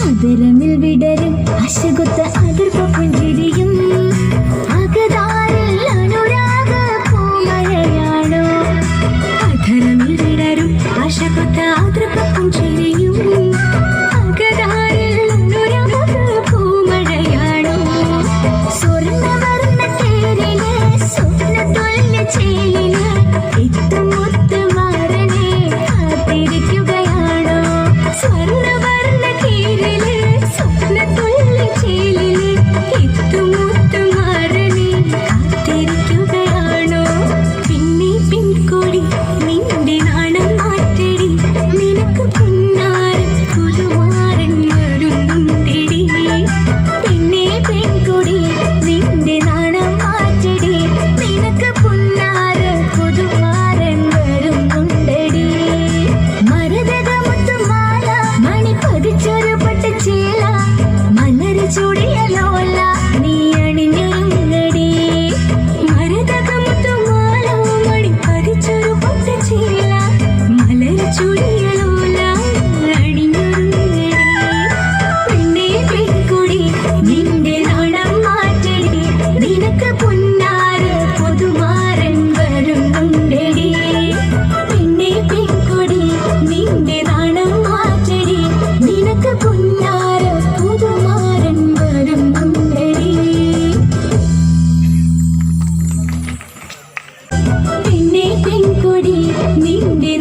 അതിരമിൽ വിടരും അശകുത്ത അതിർപ്പ പുഞ്ചിരിയും അകതാരിൽ അനുരാഗ പൂമഴയാണോ. അധരമിൽ വിടരും അശകുത്ത അതിർപ്പ പുഞ്ചിരിയും അകതാരിൽ അനുരാഗ പൂമഴയാണോ. സ്വർണ്ണവർണ്ണ തേരിലെ സ്വപ്നതൊല്ല ചേലില് ഇത്തുമുത്ത് മാറനെ കാത്തിരിക്കുകയാണോ. സ്വർണ്ണവർണ്ണ തേരിലെ സ്വപ്നതൊല്ല ചേലില് ഇത്തുമുത്ത് മാറനെ കാത്തിരിക്കുകയാണോ. പിന്നെ പിൻകൊടി നിന്റെ നാണം മാറ്റടി, നിനക്ക് പുന്നാരം പുതുമാരൻ വരുന്നുണ്ടെടി. പിന്നെ പെൺകൊടി നിന്റെ നാണം മാറ്റടി, നിനക്ക് പുന്നാരം പുതുമാരൻ വരുന്നുണ്ടെടി. മരതകമുത്തുമാല മണി പതിച്ചൊരു പട്ടുചേല മലര് ചൂടിയലോല നീ അണിഞ്ഞൊരുങ്ങടി. മരതകമുത്തുമാല മണി പതിച്ചൊരു പട്ടുചേല മലര് ചൂടിയലോല അണിഞ്ഞൊരുങ്ങടി. പെണ്ണേ പെൺകൊടി നിന്റെ നാണം മാറ്റടി, നിനക്ക് പുന്നാര പുതുമാരൻ വരുന്നുണ്ടെടി. പെണ്ണേ പെൺകൊടി നിന്റെ നാണം മാറ്റടി, നിനക്ക് പുന്നാര പുതുമാരൻ വരുന്നുണ്ടെടി. പെണ്ണേ പെൺകൊടി നിന്റെ